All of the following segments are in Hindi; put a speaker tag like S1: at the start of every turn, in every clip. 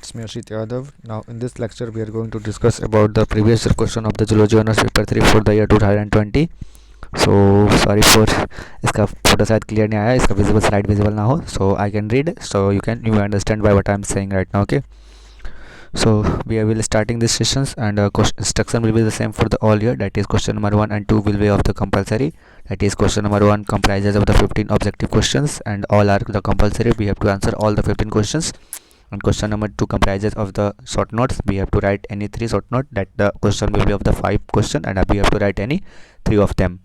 S1: It's me Ashit Yadav. Now in this lecture we are going to discuss about the previous year question of the Zoology Honours paper 3 for the year 2020. So sorry for इसका फोटो शायद क्लियर नहीं आया, इसका विजिबल स्लाइड विजिबल ना हो, so I can read, so you understand by what I am saying right now. Okay, so we will starting these sessions and instruction will be the same for the all year. That is question number 1 and 2 will be of the compulsory. That is question number 1 comprises of the 15 objective questions and all are the compulsory. We have to answer all the 15 questions. And question number 2 comprises of the short notes. We have to write any 3 short note, that the question will be of the 5 question and we have to write any 3 of them.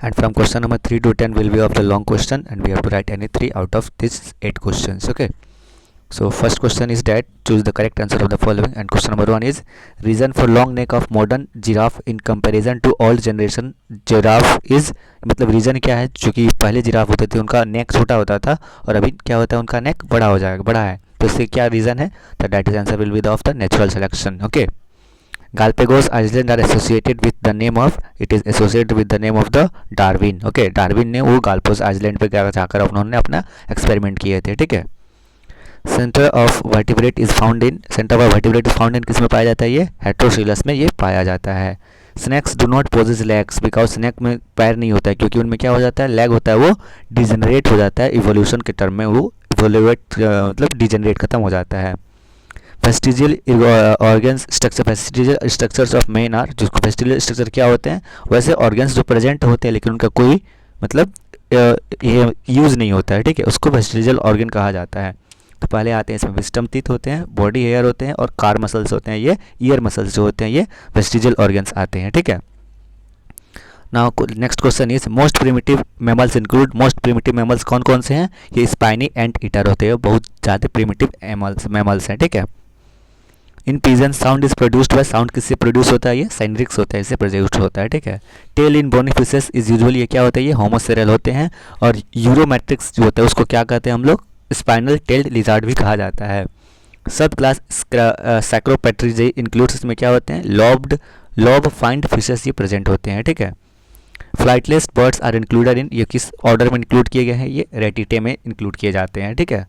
S1: And from question number 3 to 10 will be of the long question and we have to write any 3 out of these 8 questions. Okay, so first question is that choose the correct answer of the following. And question number 1 is reason for long neck of modern giraffe in comparison to old generation giraffe is, मतलब रीज़न क्या है, चूँकि पहले जिराफ होते थे उनका नेक छोटा होता था और अभी क्या होता है उनका नेक बड़ा हो जाएगा, बड़ा है, तो इससे क्या रीज़न है, तो that is answer will be the of the natural selection. Okay, Galapagos Island are associated with the name of, it is associated with the name of the Darwin. Okay, Darwin ने वो गालपोस आइलैंड पे जाकर उन्होंने अपना एक्सपेरिमेंट किए थे. ठीक है, centre of vertebrate is found in, centre of vertebrate is found in किस में पाया जाता है, ये हेट्रोसिलस में ये पाया जाता है. Snakes do not possess legs because snake में पैर नहीं होता है, क्योंकि उनमें क्या हो जाता है, लेग होता है, वो डिजेनरेट हो जाता है. इवोल्यूशन के टर्म में वो इवोल्यूएट मतलब डिजेनरेट खत्म हो जाता है. Vestigial organs structure, vestigial structures of men are, जिसको वेस्टिजियल स्ट्रक्चर क्या होते हैं, वैसे ऑर्गन्स जो प्रेजेंट होते हैं लेकिन उनका कोई मतलब ये यूज़ नहीं होता है. ठीक है, उसको वेस्टिजियल ऑर्गन कहा जाता है. तो पहले आते हैं इसमें विस्टम टीथ होते हैं, बॉडी हेयर होते हैं और कार मसल्स होते हैं, ये ईयर मसल्स जो होते हैं ये वेस्टिजियल ऑर्गन्स आते हैं. ठीक है, now next question is most primitive mammals include, most primitive mammals कौन कौन से हैं, ये स्पाइनी एंट ईटर होते हैं, बहुत ज़्यादा प्रिमिटिव मैमल्स हैं. ठीक है, in pigeon sound is produced by, sound किससे प्रोड्यूस होता है, ये साइनरिक्स होता है, इससे प्रोड्यूस्ड होता है. ठीक है, tail in bony fishes is usually, ये क्या होता है, ये होमोसेरल होते हैं. और यूरोमेट्रिक्स जो होता है उसको क्या कहते हैं हम लोग, स्पाइनल टेल्ड लिजार्ड भी कहा जाता है. सब क्लास सैक्रोपेट्रिजी इंक्लूड्स, इसमें क्या होते हैं, लॉब फाइंड फिशेस ये प्रेजेंट होते हैं. ठीक है, flightless birds are included in, ये किस ऑर्डर में इंक्लूड किए गए हैं, ये रेटिटे में इंक्लूड किए जाते हैं. ठीक है,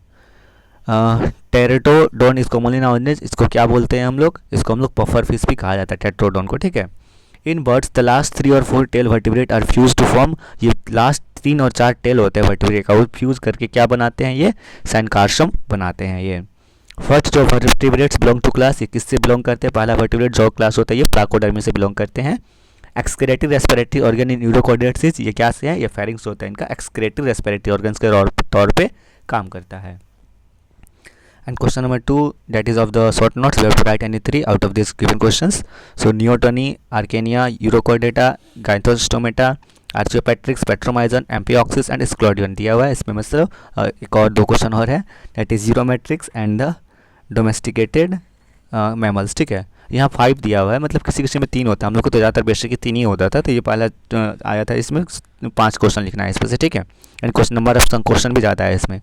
S1: टेरेटोडोन इसको कॉमनली नाउन, इसको क्या बोलते हैं हम लोग, इसको हम लोग पफर फिश भी कहा जाता है टेट्रोडोन को. ठीक है, इन बर्ड्स द लास्ट 3 और 4 tail vertebrate are fuse to form, ये लास्ट 3 और 4 टेल होते हैं वर्टिब्रेट का, वो फ्यूज करके क्या बनाते हैं, ये सैनकार्शम बनाते हैं. ये फर्स्ट जो वर्टिब्रेट्स बिलोंग टू क्लास, ये किससे बिलोंग करते हैं, पहला वर्टिब्रेट जो क्लास होता है ये प्लाकोडर्मी से बिलोंग करते हैं. एक्सक्रेटिव रेस्पिरेटरी ऑर्गन इन यूरोकोडेट्सिस, ये क्या से है, ये फेरिंग्स होता है, इनका एक्सक्रेटिव रेस्पिरेटरी ऑर्गन्स के तौर पे काम करता है. And question number 2 that is of the short notes, we have to write any 3 out of these given questions. So Neotony, Archenia, Urochordata, Gynthostomata, Archaeopteryx, Petromyzon, Amphioxus and Sclodion दिया हुआ है. इसमें मतलब एक और 2 क्वेश्चन और है, that is Uromatrix and the domesticated mammals. ठीक है, यहाँ 5 दिया हुआ है, मतलब किसी किसी में 3 होता है, हम लोग को तो ज़्यादातर बेसिक ही 3 ही होता था, तो ये पहला आया था, इसमें 5 क्वेश्चन लिखना है इसमें से. ठीक है, and question number of question भी ज़्यादा है इसमें.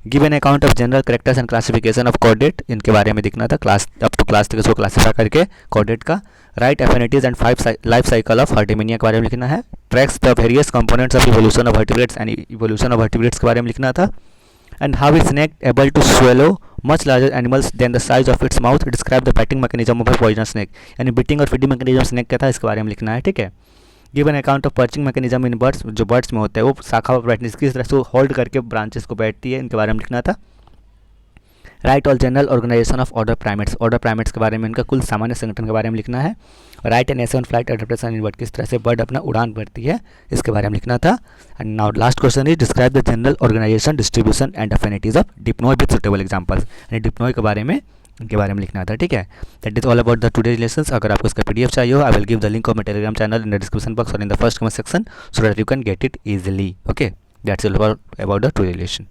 S1: Give an account of general characters and classification of chordate, इनके बारे में दिखना था, क्लास अप टू क्लास तक इसको क्लासीफाई करके कॉर्डेट का. Write affinities and 5 life cycle of Herdmania के बारे में लिखना है. Tracks the various components of evolution of vertebrates and evolution of vertebrates के बारे में लिखना था. And how is snake able to swallow much larger animals than the size of its mouth, describe the biting mechanism of a poisonous snake, यानी बिटिंग और फीडिंग मैकेनिज्म स्नेक का था, इसके बारे में लिखना है. ठीक है, give an account of perching mechanism in birds, जो बर्ड्स में होता है वो शाखा पर बैठने किस तरह से होल्ड करके ब्रांचेस को बैठती है, इनके बारे में लिखना था. Right all general organisation of order primates के बारे में, इनका कुल सामान्य संगठन के बारे में लिखना है. Right an essay on flight adaptation in bird, किस तरह से बर्ड अपना उड़ान भरती है, इसके बारे में लिखना था. And now last question is describe the general organisation distribution and affinities of Dipnoi with suitable examples, यानी डिप्नोय के बारे में, इनके बारे में लिखना था. ठीक है, that is all about the today lessons. अगर आपको इसका PDF चाहिए हो, I will give the link of my Telegram channel in the description box और in the first comment section so that you can get it easily. Okay, that's all about the today lesson.